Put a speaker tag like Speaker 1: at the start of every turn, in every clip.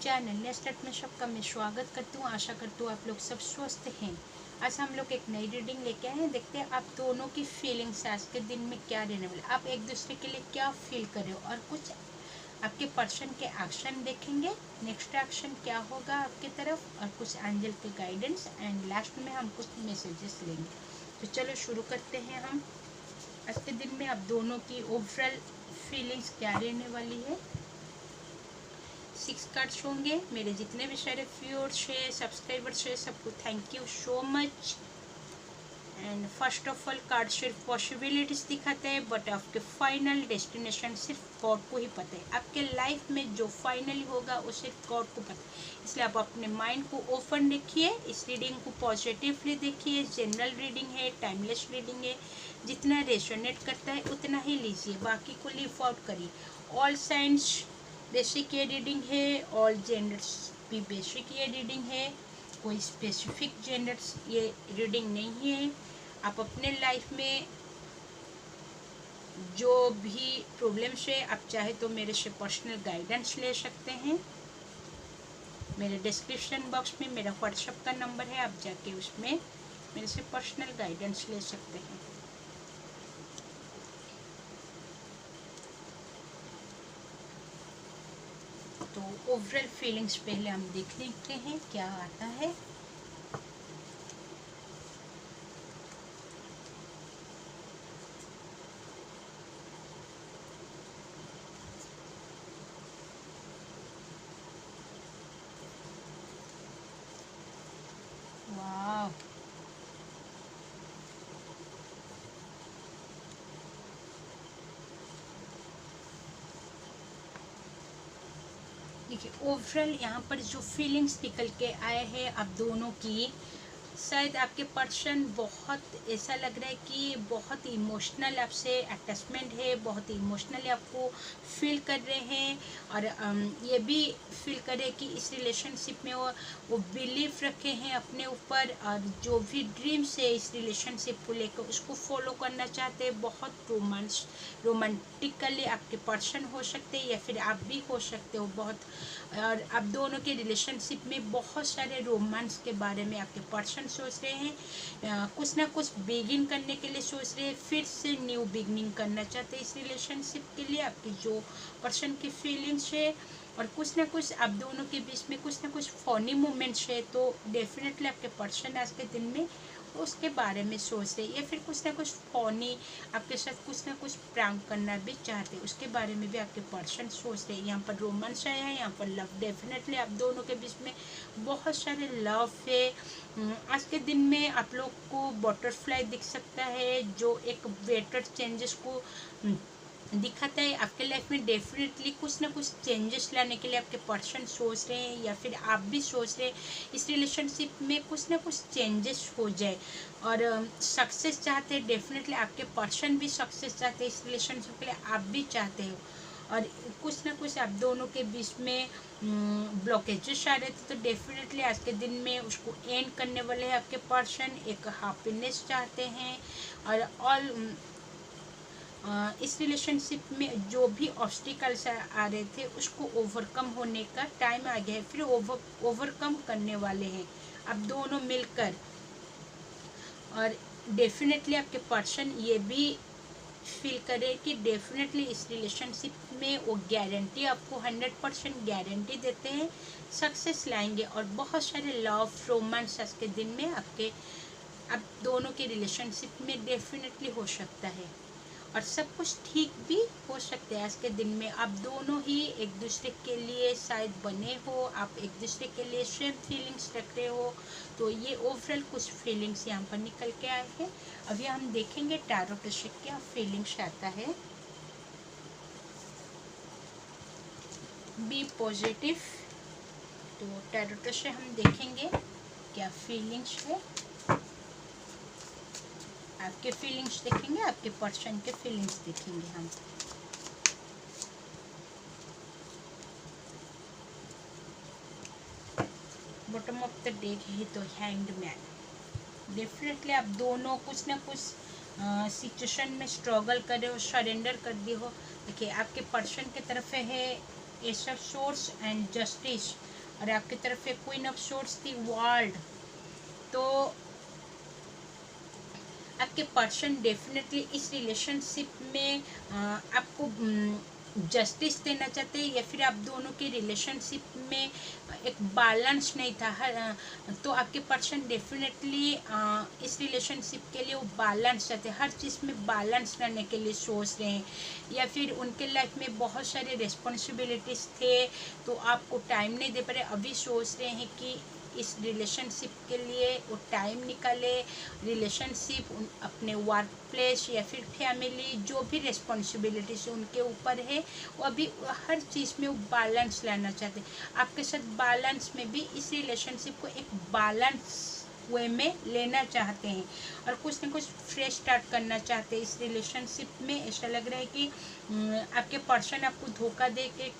Speaker 1: Channel नेस्टेट में सबका मैं स्वागत करती हूँ। आशा करती हूँ आप लोग सब स्वस्थ हैं। आज हम लोग एक नई रीडिंग लेके आए हैं। देखते हैं आप दोनों की फीलिंग्स आज के दिन में क्या रहने वाले, आप एक दूसरे के लिए क्या फील कर रहे हो और कुछ आपके पर्सन के एक्शन देखेंगे। नेक्स्ट एक्शन क्या होगा आपकी तरफ और कुछ एंजल के गाइडेंस एंड लास्ट में हम कुछ मैसेजेस लेंगे। तो चलो शुरू करते हैं हम। आज के दिन में आप दोनों की ओवरऑल फीलिंग्स क्या रहने वाली है। 6 कार्ड्स होंगे। मेरे जितने भी सारे व्यूअर्स है, सब्सक्राइबर्स है, सबको thank you so much. And first of all card सिर्फ पॉसिबिलिटीज दिखाते हैं, बट आपके फाइनल डेस्टिनेशन सिर्फ गॉड को ही पता है। आपके लाइफ में जो फाइनली होगा वो सिर्फ गॉड को पता है। इसलिए आप अपने माइंड को ओपन रखिए, इस रीडिंग को पॉजिटिवली देखिए। जनरल रीडिंग है, टाइमलेस रीडिंग है। जितना रेजोनेट करता है उतना ही लीजिए, बाकी को लीव आउट करिए। ऑल साइंस बेसिक ये रीडिंग है, ऑल जेंडर्स भी बेसिक ये रीडिंग है, कोई स्पेसिफिक जेंडर्स ये रीडिंग नहीं है। आप अपने लाइफ में जो भी प्रॉब्लम्स है, आप चाहे तो मेरे से पर्सनल गाइडेंस ले सकते हैं। मेरे डिस्क्रिप्शन बॉक्स में मेरा व्हाट्सएप का नंबर है, आप जाके उसमें मेरे से पर्सनल गाइडेंस ले सकते हैं। तो ओवरऑल फीलिंग्स पहले हम देख लेते हैं क्या आता है। वाह, देखिए ओवरऑल यहाँ पर जो फीलिंग्स निकल के आए हैं आप दोनों की, शायद आपके पर्सन बहुत ऐसा लग रहा है कि बहुत इमोशनल आपसे अटैचमेंट है, बहुत इमोशनली आपको फील कर रहे हैं। और ये भी फील कर रहे हैं कि इस रिलेशनशिप में वो बिलीव रखे हैं अपने ऊपर, और जो भी ड्रीम्स है इस रिलेशनशिप को लेकर उसको फॉलो करना चाहते हैं। बहुत रोमांटिकली आपके पर्सन हो सकते हैं या फिर आप भी हो सकते हो बहुत। और आप दोनों के रिलेशनशिप में बहुत सारे रोमांस के बारे में आपके पर्सन सोच रहे हैं। कुछ ना कुछ बिगिन करने के लिए सोच रहे हैं, फिर से न्यू बिगनिंग करना चाहते हैं इस रिलेशनशिप के लिए। आपकी जो पर्सन की फीलिंग्स है और कुछ ना कुछ आप दोनों के बीच में कुछ ना कुछ फनी मोमेंट्स है, तो डेफिनेटली आपके पर्सन आज के दिन में उसके बारे में सोच रहे, या फिर कुछ ना कुछ फनी आपके साथ कुछ ना कुछ प्रैंक करना भी चाहते, उसके बारे में भी आपके पर्सन सोच रहे। यहाँ पर रोमांस आया है, यहाँ पर लव, डेफिनेटली आप दोनों के बीच में बहुत सारे लव है। आज के दिन में आप लोग को बटरफ्लाई दिख सकता है, जो एक बेटर चेंजेस को दिखाता है। आपके लाइफ में डेफिनेटली कुछ ना कुछ चेंजेस लाने के लिए आपके पर्सन सोच रहे हैं, या फिर आप भी सोच रहे हैं इस रिलेशनशिप में कुछ ना कुछ चेंजेस हो जाए और सक्सेस चाहते हैं। डेफिनेटली आपके पर्सन भी सक्सेस चाहते हैं इस रिलेशनशिप के लिए, आप भी चाहते हो। और कुछ ना कुछ आप दोनों के बीच में ब्लॉकेजेस आ रहे थे, तो डेफिनेटली आज के दिन में उसको एंड करने वाले हैं आपके पर्सन। एक हैप्पीनेस चाहते हैं और ऑल इस रिलेशनशिप में जो भी ऑब्स्टिकल्स आ रहे थे उसको ओवरकम होने का टाइम आ गया है, फिर ओवरकम करने वाले हैं आप दोनों मिलकर। और डेफिनेटली आपके पर्सन ये भी फील करे कि डेफिनेटली इस रिलेशनशिप में वो गारंटी आपको 100% गारंटी देते हैं, सक्सेस लाएंगे। और बहुत सारे लव रोमांस आज के दिन में आप दोनों के रिलेशनशिप में डेफिनेटली हो सकता है, और सब कुछ ठीक भी हो सकता है। आज के दिन में आप दोनों ही एक दूसरे के लिए शायद बने हो, आप एक दूसरे के लिए सेम फीलिंग्स रख रहे हो। तो ये ओवरऑल कुछ फीलिंग्स यहाँ पर निकल के आए हैं। अभी हम देखेंगे टैरो से क्या फीलिंग्स आता है। B positive. तो टैरो से हम देखेंगे क्या फीलिंग्स है। आपके फीलिंग्स देखेंगे, आपके पर्सन के फीलिंग्स देखेंगे हम। बॉटम ऑफ द डेक है तो हैंग्ड मैन। डेफिनेटली आप दोनों कुछ ना कुछ सिचुएशन में स्ट्रगल कर रहे हो, सरेंडर कर दिए हो। देखिए आपके पर्सन की तरफ है S of source and justice. और आपकी तरफ एक क्वीन ऑफ सोर्ड्स थी, वर्ल्ड। तो आपके पर्सन डेफिनेटली इस रिलेशनशिप में आपको जस्टिस देना चाहते हैं, या फिर आप दोनों के रिलेशनशिप में एक बैलेंस नहीं था तो आपके पर्सन डेफिनेटली इस रिलेशनशिप के लिए वो बैलेंस चाहते हैं, हर चीज़ में बैलेंस रहने के लिए सोच रहे हैं, या फिर उनके लाइफ में बहुत सारे रिस्पॉन्सिबिलिटीज़ थे तो आपको टाइम नहीं दे पा रहे, अभी सोच रहे हैं कि इस रिलेशनशिप के लिए वो टाइम निकाले, रिलेशनशिप अपने वर्क प्लेस या फिर फैमिली जो भी रिस्पॉन्सिबिलिटीज उनके ऊपर है वो अभी हर चीज़ में वो बैलेंस लाना चाहते हैं। आपके साथ बैलेंस में भी इस रिलेशनशिप को एक बैलेंस वे में लेना चाहते हैं और कुछ ना कुछ फ्रेश स्टार्ट करना चाहते हैं इस रिलेशनशिप में। ऐसा लग रहा है कि आपके पर्सन आपको धोखा दे के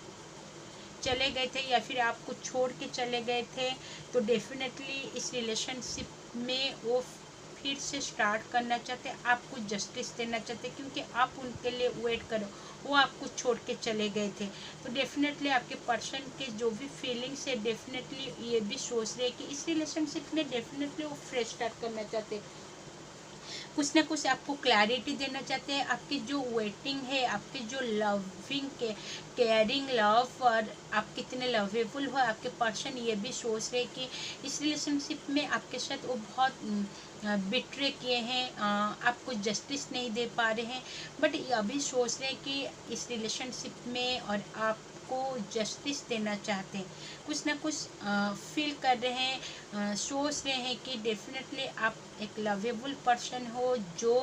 Speaker 1: चले गए थे या फिर आपको छोड़ के चले गए थे, तो डेफिनेटली इस रिलेशनशिप में वो फिर से स्टार्ट करना चाहते, आपको जस्टिस देना चाहते क्योंकि आप उनके लिए वेट करो, वो आपको छोड़ के चले गए थे। तो डेफिनेटली आपके पर्सन के जो भी फीलिंग्स है डेफिनेटली ये भी सोच रहे हैं कि इस रिलेशनशिप में डेफिनेटली वो फ्रेश स्टार्ट करना चाहते, कुछ ना कुछ आपको क्लैरिटी देना चाहते हैं। आपकी जो वेटिंग है, आपकी जो लविंग के केयरिंग लव और आप कितने लवेबल हो, आपके पर्सन ये भी सोच रहे कि इस रिलेशनशिप में आपके साथ वो बहुत बिट्रे किए हैं, आपको जस्टिस नहीं दे पा रहे हैं, बट ये अभी सोच रहे हैं कि इस रिलेशनशिप में और आपको जस्टिस देना चाहते हैं, कुछ ना कुछ फील कर रहे हैं, सोच रहे हैं कि डेफिनेटली आप एक लवेबल पर्सन हो जो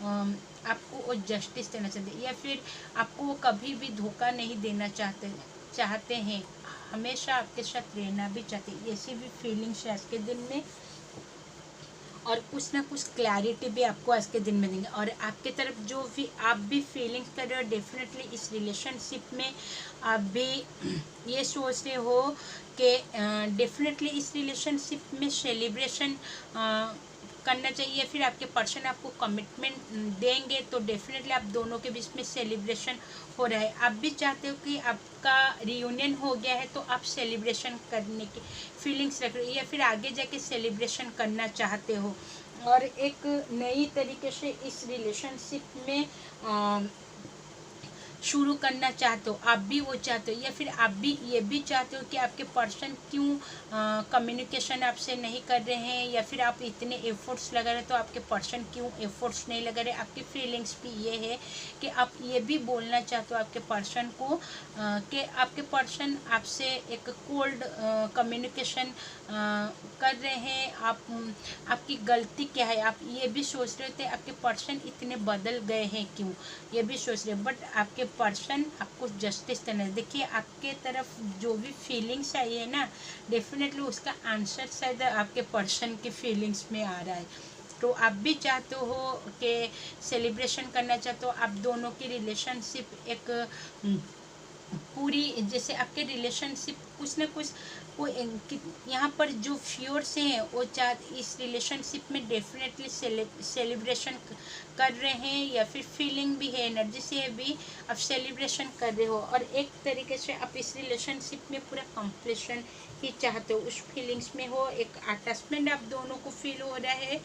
Speaker 1: आपको वो जस्टिस देना चाहते हैं, या फिर आपको वो कभी भी धोखा नहीं देना चाहते हैं, हमेशा आपके साथ रहना भी चाहते हैं, ऐसी भी फीलिंग्स है आज के दिन में। और कुछ ना कुछ क्लैरिटी भी आपको आज के दिन में देंगे। और आपके तरफ जो भी आप भी फीलिंग्स कर रहे हो डेफिनेटली इस रिलेशनशिप में आप भी ये सोच रहे हो कि डेफिनेटली इस रिलेशनशिप में सेलिब्रेशन करना चाहिए, फिर आपके पर्सन आपको कमिटमेंट देंगे तो डेफिनेटली आप दोनों के बीच में सेलिब्रेशन हो रहा है। आप भी चाहते हो कि आपका रियूनियन हो गया है तो आप सेलिब्रेशन करने की फीलिंग्स रख रहे हो, या फिर आगे जाके सेलिब्रेशन करना चाहते हो और एक नई तरीके से इस रिलेशनशिप में शुरू करना चाहते हो, आप भी वो चाहते हो, या फिर आप भी ये भी चाहते हो कि आपके पर्सन क्यों कम्युनिकेशन आपसे नहीं कर रहे हैं, या फिर आप इतने एफर्ट्स लगा रहे तो आपके पर्सन क्यों एफर्ट्स नहीं लगा रहे। आपकी फीलिंग्स भी ये है कि आप ये भी बोलना चाहते हो आपके पर्सन को कि आपके पर्सन आपसे एक कोल्ड कम्युनिकेशन कर रहे हैं, आपकी गलती क्या है, आप ये भी सोच रहे थे आपके पर्सन इतने बदल गए हैं क्यों, ये भी सोच रहे, बट आपके पर्सन आपको जस्टिस देना है। देखिए आपके तरफ जो भी फीलिंग्स आई है ना डेफिनेटली उसका आंसर शायद आपके पर्सन की फीलिंग्स में आ रहा है। तो आप भी चाहते हो कि सेलिब्रेशन करना चाहते हो, आप दोनों की रिलेशनशिप एक पूरी, जैसे आपके रिलेशनशिप कुछ ना कुछ वो यहाँ पर जो फ्यूर्स हैं वो इस रिलेशनशिप में डेफिनेटली सेलिब्रेशन कर रहे हैं, या फिर फीलिंग भी है, एनर्जी से भी आप सेलिब्रेशन कर रहे हो और एक तरीके से आप इस रिलेशनशिप में पूरा कंप्लीशन ही चाहते हो, उस फीलिंग्स में हो, एक अटैचमेंट आप दोनों को फील हो रहा है।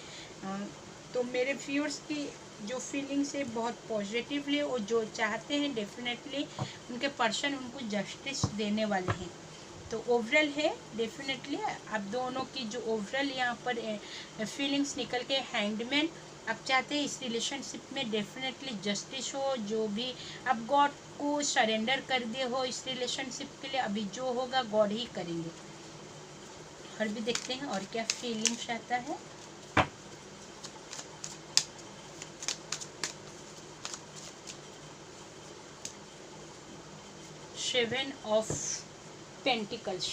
Speaker 1: तो मेरे व्यूअर्स की जो फीलिंग्स है बहुत पॉजिटिवली और जो चाहते हैं डेफिनेटली उनके पर्सन उनको जस्टिस देने वाले हैं। तो ओवरऑल है डेफिनेटली आप दोनों की जो ओवरऑल यहाँ पर फीलिंग्स निकल के हैंगमैन, आप चाहते हैं इस रिलेशनशिप में डेफिनेटली जस्टिस हो, जो भी आप गॉड को सरेंडर कर दिए हो इस रिलेशनशिप के लिए, अभी जो होगा गॉड ही करेंगे। और भी देखते हैं और क्या फीलिंग्स आता है। सेवन ऑफ पेंटिकल्स,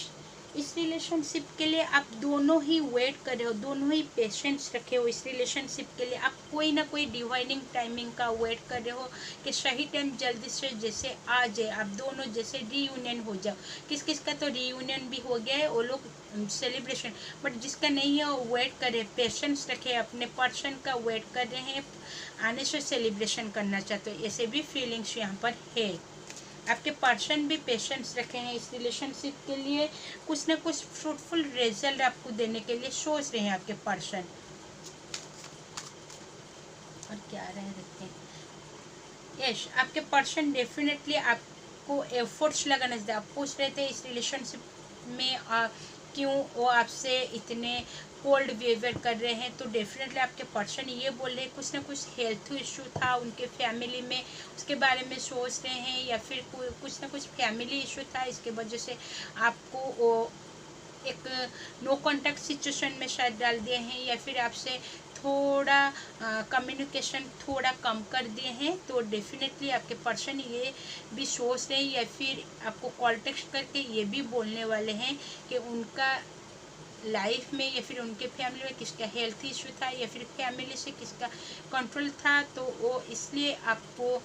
Speaker 1: इस रिलेशनशिप के लिए आप दोनों ही वेट कर रहे हो, दोनों ही पेशेंस रखे हो इस रिलेशनशिप के लिए, आप कोई ना कोई डिवाइनिंग टाइमिंग का वेट कर रहे हो कि सही टाइम जल्दी से जैसे आ जाए, आप दोनों जैसे रीयूनियन हो जाओ। किस किस का तो रीयूनियन भी हो गया है, वो लोग सेलिब्रेशन, बट जिसका नहीं है वो वेट कर रहे हैं, पेशेंस रखे अपने पर्सन का वेट कर रहे हैं, आने से सेलिब्रेशन करना चाहते हो, ऐसे भी फीलिंग्स यहाँ पर है। आपके पर्सन भी पेशेंस रखे हैं इस रिलेशनशिप के लिए, कुछ ना कुछ फ्रूटफुल रिजल्ट आपको देने के लिए सोच रहे हैं आपके पर्सन। और क्या रह रखते हैं, यस आपके पर्सन डेफिनेटली आपको एफर्ट्स लगाना चाहिए। आप पूछ रहे थे इस रिलेशनशिप में क्यों वो आपसे इतने कोल्ड बिहेवियर कर रहे हैं, तो डेफिनेटली आपके पर्सन ये बोल रहे हैं कुछ ना कुछ हेल्थ इशू था उनके फैमिली में, उसके बारे में सोच रहे हैं, या फिर कुछ ना कुछ फैमिली इशू था, इसके वजह से आपको वो एक नो कॉन्टैक्ट सिचुएशन में शायद डाल दिए हैं, या फिर आपसे थोड़ा कम्युनिकेशन थोड़ा कम कर दिए हैं। तो डेफिनेटली आपके पर्सन ये भी सोच रहे हैं, या फिर आपको कॉल टेक्स्ट करके ये भी बोलने वाले हैं कि उनका लाइफ में या फिर उनके फैमिली में किसका हेल्थ इशू था, या फिर फैमिली से किसका कंट्रोल था, तो वो इसलिए आपको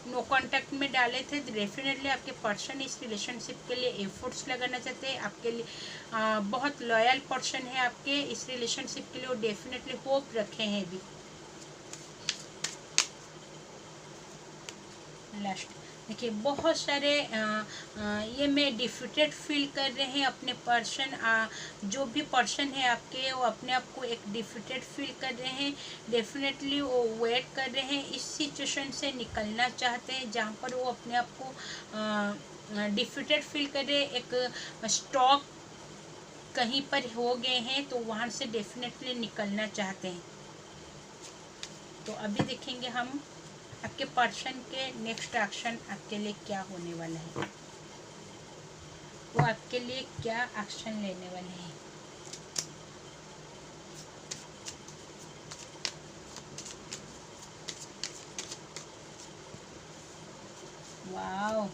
Speaker 1: नो कांटेक्ट में डाले थे। तो डेफिनेटली आपके पर्सन इस रिलेशनशिप के लिए एफर्ट्स लगाना चाहते हैं, आपके लिए बहुत लॉयल पर्सन है आपके इस रिलेशनशिप के लिए, वो डेफिनेटली होप रखे हैं भी। लास्ट देखिए बहुत सारे ये में डिफिटेड फील कर रहे हैं अपने पर्सन, जो भी पर्सन है आपके वो अपने आप को एक डिफिटेड फील कर रहे हैं। डेफिनेटली वो वेट कर रहे हैं, इस सिचुएशन से निकलना चाहते हैं जहाँ पर वो अपने आप को डिफिटेड फील कर रहे हैं, एक स्टॉक कहीं पर हो गए हैं, तो वहाँ से डेफिनेटली निकलना चाहते हैं। तो अभी देखेंगे हम आपके पर्सन के नेक्स्ट एक्शन आपके लिए क्या होने वाला है, वो आपके लिए क्या एक्शन लेने वाले हैं। वाओ,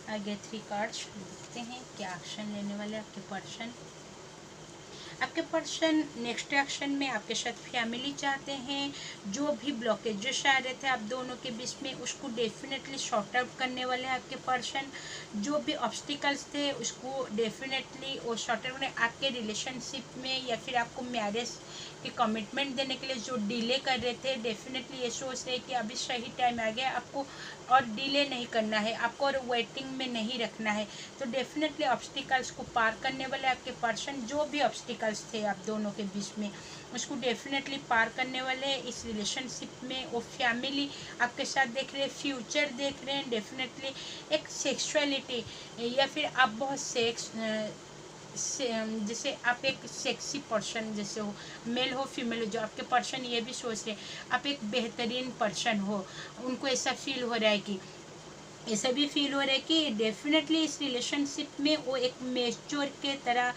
Speaker 1: आगे 3 कार्ड्स देखते हैं क्या एक्शन लेने वाले आपके पर्सन। आपके पर्सन नेक्स्ट एक्शन में आपके साथ फैमिली चाहते हैं, जो भी ब्लॉकेजेस आ रहे थे आप दोनों के बीच में उसको डेफिनेटली सॉर्ट आउट करने वाले हैं आपके पर्सन। जो भी ऑब्स्टिकल्स थे उसको डेफिनेटली वो सॉर्ट आउट करें आपके रिलेशनशिप में, या फिर आपको मैरिज के कमिटमेंट देने के लिए जो डिले कर रहे थे, डेफिनेटली ये सोच रहे कि अभी सही टाइम आ गया, आपको और डिले नहीं करना है, आपको और वेटिंग में नहीं रखना है। तो डेफिनेटली ऑब्स्टिकल्स को पार करने वाले आपके पर्सन, जो भी ऑब्स्टिकल्स थे आप दोनों के बीच में उसको डेफिनेटली पार करने वाले इस रिलेशनशिप में। वो फैमिली आपके साथ देख रहे हैं, फ्यूचर देख रहे हैं, डेफिनेटली एक सेक्सुअलिटी, या फिर आप बहुत जैसे आप एक सेक्सी पर्सन जैसे हो, मेल हो फीमेल हो, जो आपके पर्सन ये भी सोच रहे आप एक बेहतरीन पर्सन हो, उनको ऐसा फील हो रहा है कि ऐसा भी फील हो रहा है कि डेफिनेटली इस रिलेशनशिप में वो एक मैच्योर के तरह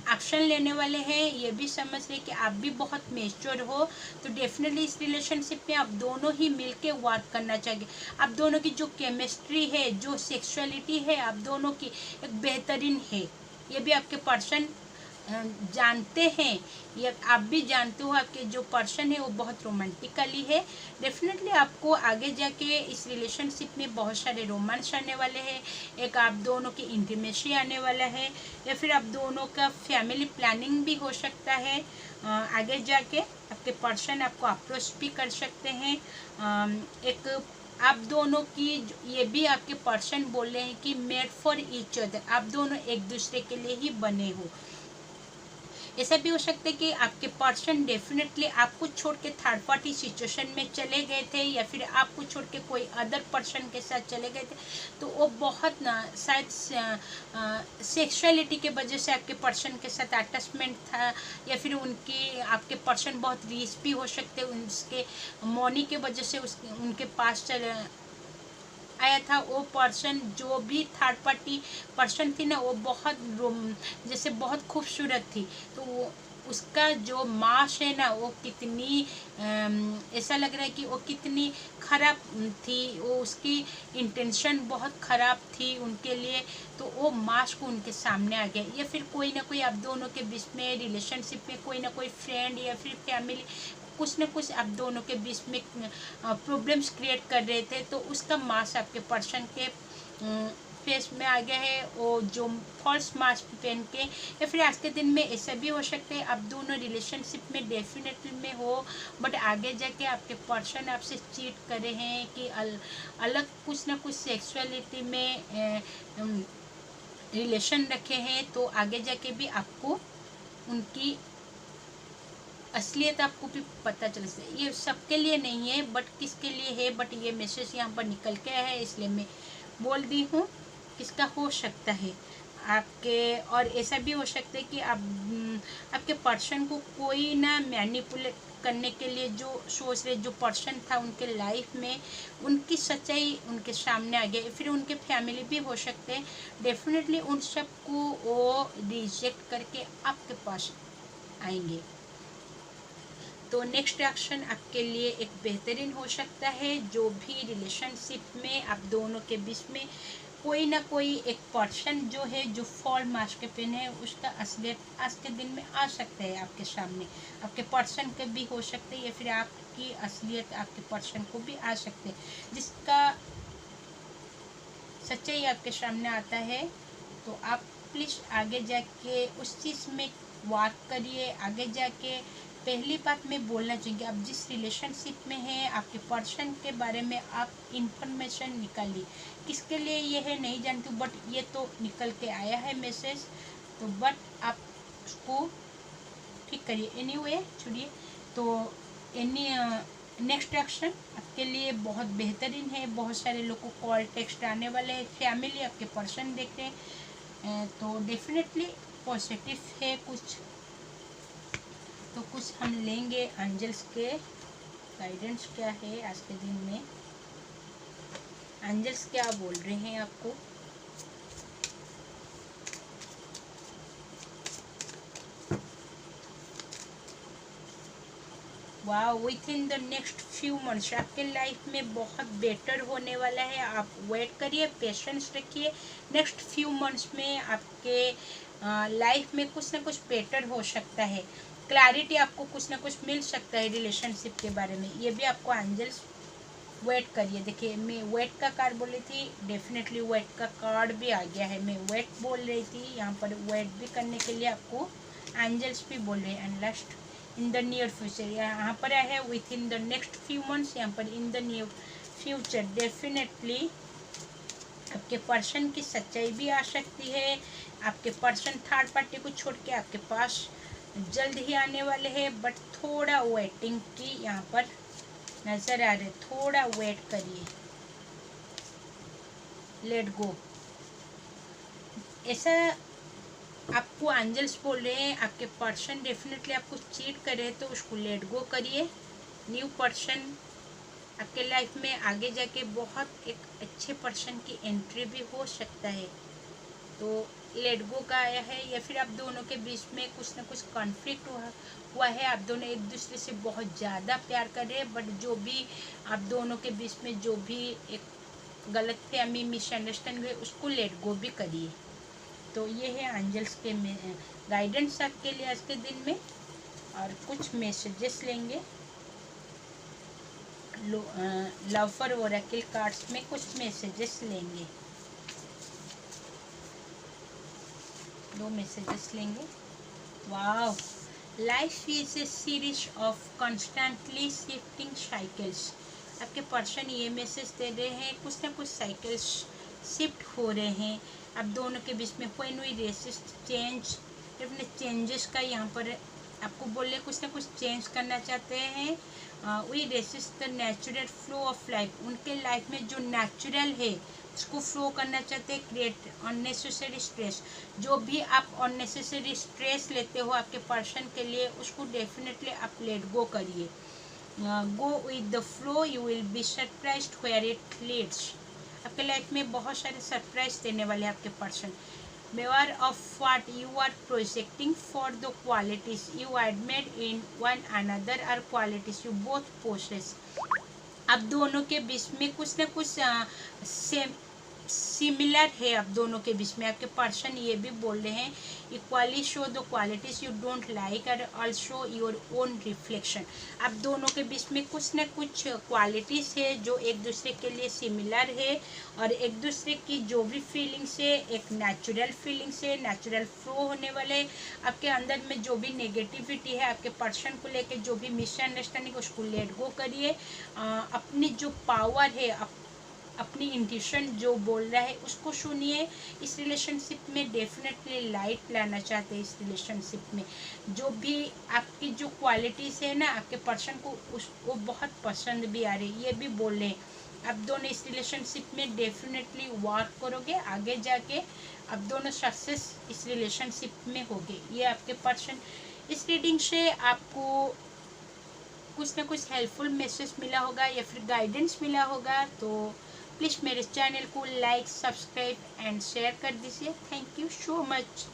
Speaker 1: एक्शन लेने वाले हैं। ये भी समझ रहे कि आप भी बहुत मैच्योर हो, तो डेफिनेटली इस रिलेशनशिप में आप दोनों ही मिलके वर्क करना चाहिए। आप दोनों की जो केमिस्ट्री है, जो सेक्सुअलिटी है, आप दोनों की एक बेहतरीन है, ये भी आपके पर्सन जानते हैं, या आप भी जानते हो आपके जो पर्सन है वो बहुत रोमांटिकली है। डेफिनेटली आपको आगे जाके इस रिलेशनशिप में बहुत सारे रोमांस आने वाले हैं, एक आप दोनों की इंटीमेसी आने वाला है, या फिर आप दोनों का फैमिली प्लानिंग भी हो सकता है। आगे जाके आपके पर्सन आपको अप्रोच भी कर सकते हैं। एक आप दोनों की ये भी आपके पर्सन बोल रहे हैं कि मेड फॉर ईच अदर, आप दोनों एक दूसरे के लिए ही बने हो। ऐसा भी हो सकता है कि आपके पर्सन डेफिनेटली आपको छोड़ के थर्ड पार्टी सिचुएशन में चले गए थे, या फिर आपको छोड़ के कोई अदर पर्सन के साथ चले गए थे, तो वो बहुत ना शायद सेक्सुअलिटी के वजह से आपके पर्सन के साथ अटैचमेंट था, या फिर उनकी आपके पर्सन बहुत रिच भी हो सकते, उसके मनी के वजह से उनके पास आया था। वो पर्सन जो भी थर्ड पार्टी पर्सन थी ना, वो बहुत जैसे बहुत खूबसूरत थी, तो वो उसका जो माश है ना वो कितनी ऐसा लग रहा है कि वो कितनी ख़राब थी, वो उसकी इंटेंशन बहुत ख़राब थी उनके लिए, तो वो माश को उनके सामने आ गया। या फिर कोई ना कोई आप दोनों के बीच में रिलेशनशिप में कोई ना कोई फ्रेंड या फिर फैमिली कुछ न कुछ आप दोनों के बीच में प्रॉब्लम्स क्रिएट कर रहे थे, तो उसका मास आपके पर्सन के फेस में आ गया है, वो जो फॉल्स मास्क पहन के, या फिर आज के दिन में ऐसा भी हो सकता है आप दोनों रिलेशनशिप में डेफिनेटली में हो, बट आगे जाके आपके पर्सन आपसे चीट करे हैं कि अलग कुछ ना कुछ सेक्सुअलिटी में रिलेशन रखे हैं, तो आगे जाके भी आपको उनकी असलियत आपको भी पता चल सकता है। ये सबके लिए नहीं है, बट किसके लिए है, बट ये मैसेज यहाँ पर निकल के आया है, इसलिए मैं बोल दी हूँ। किसका हो सकता है आपके, और ऐसा भी हो सकता है कि आपके पर्सन को कोई ना मैनिपुलेट करने के लिए जो सोच रहे, जो पर्सन था उनके लाइफ में, उनकी सच्चाई उनके सामने आ गया, फिर उनके फैमिली भी हो सकते हैं, डेफिनेटली उन सबको वो रिजेक्ट करके आपके पास आएंगे। तो नेक्स्ट एक्शन आपके लिए एक बेहतरीन हो सकता है। जो भी रिलेशनशिप में आप दोनों के बीच में कोई ना कोई एक पर्सन जो है, जो फॉल मास्क पे है, उसका असलियत आज के दिन में आ सकता है आपके सामने। आपके पर्सन के भी हो सकते हैं, या फिर आपकी असलियत आपके पर्सन को भी आ सकते हैं, जिसका सच्चाई आपके सामने आता है। तो आप प्लीज़ आगे जाके उस चीज़ में वर्क करिए। आगे जाके पहली बात मैं बोलना चाहूँगी, आप जिस रिलेशनशिप में हैं, आपके पर्सन के बारे में आप इंफॉर्मेशन निकालिए। किसके लिए ये है नहीं जानती हूँ, बट ये तो निकल के आया है मैसेज, तो बट आप उसको ठीक करिए। एनीवे छोड़िए। तो एनी नेक्स्ट एक्शन आपके लिए बहुत बेहतरीन है। बहुत सारे लोग को कॉल टेक्स्ट आने वाले हैं, फैमिली आपके पर्सन देख रहे हैं, तो डेफिनेटली पॉजिटिव है कुछ। तो कुछ हम लेंगे एंजल्स के गाइडेंस क्या है आज के दिन में, एंजल्स क्या बोल रहे हैं आपको। वाह, with in the next few months आपके लाइफ में बहुत बेटर होने वाला है। आप वेट करिए, पेशेंस रखिए। नेक्स्ट फ्यू मंथ्स में आपके लाइफ में कुछ ना कुछ बेटर हो सकता है। क्लैरिटी आपको कुछ ना कुछ मिल सकता है रिलेशनशिप के बारे में, ये भी आपको एंजल्स वेट करिए। देखिए, मैं वेट का कार्ड बोल रही थी, डेफिनेटली वेट का कार्ड भी आ गया है। मैं वेट बोल रही थी, यहाँ पर वेट भी करने के लिए आपको एंजल्स भी बोल रहे हैं। And last in the near future, यहाँ पर है with in the next few months, यहाँ पर in the near future definitely आपके पर्सन की सच्चाई भी आ सकती है। आपके पर्सन थर्ड पार्टी को छोड़ के आपके पास जल्द ही आने वाले हैं, बट थोड़ा वेटिंग की यहाँ पर नजर आ रहे, थोड़ा वेट करिए। लेट गो, ऐसा आपको एंजल्स बोल रहे हैं। आपके पर्सन डेफिनेटली आपको चीट करे तो उसको लेट गो करिए। न्यू पर्सन आपके लाइफ में आगे जाके बहुत एक अच्छे पर्सन की एंट्री भी हो सकता है, तो लेट गो का आया है। या फिर आप दोनों के बीच में कुछ ना कुछ कॉन्फ्लिक्ट हुआ है, आप दोनों एक दूसरे से बहुत ज़्यादा प्यार कर रहे हैं, बट जो भी आप दोनों के बीच में जो भी एक गलतफहमी मिसअंडरस्टैंडिंग है, उसको लेट गो भी करिए। तो ये है एंजल्स के गाइडेंस आपके लिए आज के दिन में। और कुछ मैसेजेस लेंगे लवर ओरेकल कार्ड्स में, कुछ मैसेजेस लेंगे, 2 मैसेजेस लेंगे। Wow, life is a series of constantly shifting cycles. आपके पर्सन ये मैसेज दे रहे हैं, कुछ ना कुछ साइकिल्स शिफ्ट हो रहे हैं आप दोनों के बीच में। व्हेन वी रेसिस्ट चेंज, अपने चेंजेस का यहाँ पर आपको बोले, कुछ ना कुछ चेंज करना चाहते हैं। We resist the natural flow of life, उनके लाइफ में जो नेचुरल है उसको फ्लो करना चाहते हैं। क्रिएट अननेसेसरी स्ट्रेस, जो भी आप अननेसेसरी स्ट्रेस लेते हो आपके पर्सन के लिए, उसको डेफिनेटली आप लेट गो करिए। Go with the flow, you will be surprised where it leads. आपके लाइफ में बहुत सारे सरप्राइज देने वाले हैं आपके person. Beware of what you are projecting for the qualities you admire in one another or qualities you both possess. आप दोनों के बीच में कुछ ना कुछ सिमिलर है, आप दोनों के बीच में। आपके पर्सन ये भी बोल रहे हैं equally show the qualities you don't like and also your own reflection. आप दोनों के बीच में कुछ न कुछ क्वालिटीज़ है जो एक दूसरे के लिए सिमिलर है, और एक दूसरे की जो भी फीलिंग्स है एक नेचुरल फीलिंग्स है, नेचुरल फ्लो होने वाले। आपके अंदर में जो भी नेगेटिविटी है, आपके पर्सन को लेके जो भी मिसअंडरस्टैंडिंग, उसको लेट गो करिए। अपनी जो पावर है, अपनी इंट्यूशन जो बोल रहा है उसको सुनिए। इस रिलेशनशिप में डेफिनेटली लाइट लाना चाहते हैं। इस रिलेशनशिप में जो भी आपकी जो क्वालिटीज़ है ना, आपके पर्सन को उसको बहुत पसंद भी आ रही है, ये भी बोल रहे हैं। आप दोनों इस रिलेशनशिप में डेफिनेटली वर्क करोगे, आगे जाके आप दोनों सक्सेस इस रिलेशनशिप में होगे। ये आपके पर्सन, इस रीडिंग से आपको कुछ ना कुछ हेल्पफुल मैसेज मिला होगा या फिर गाइडेंस मिला होगा, तो प्लीज़ मेरे चैनल को लाइक, सब्सक्राइब एंड शेयर कर दीजिए। Thank you so much.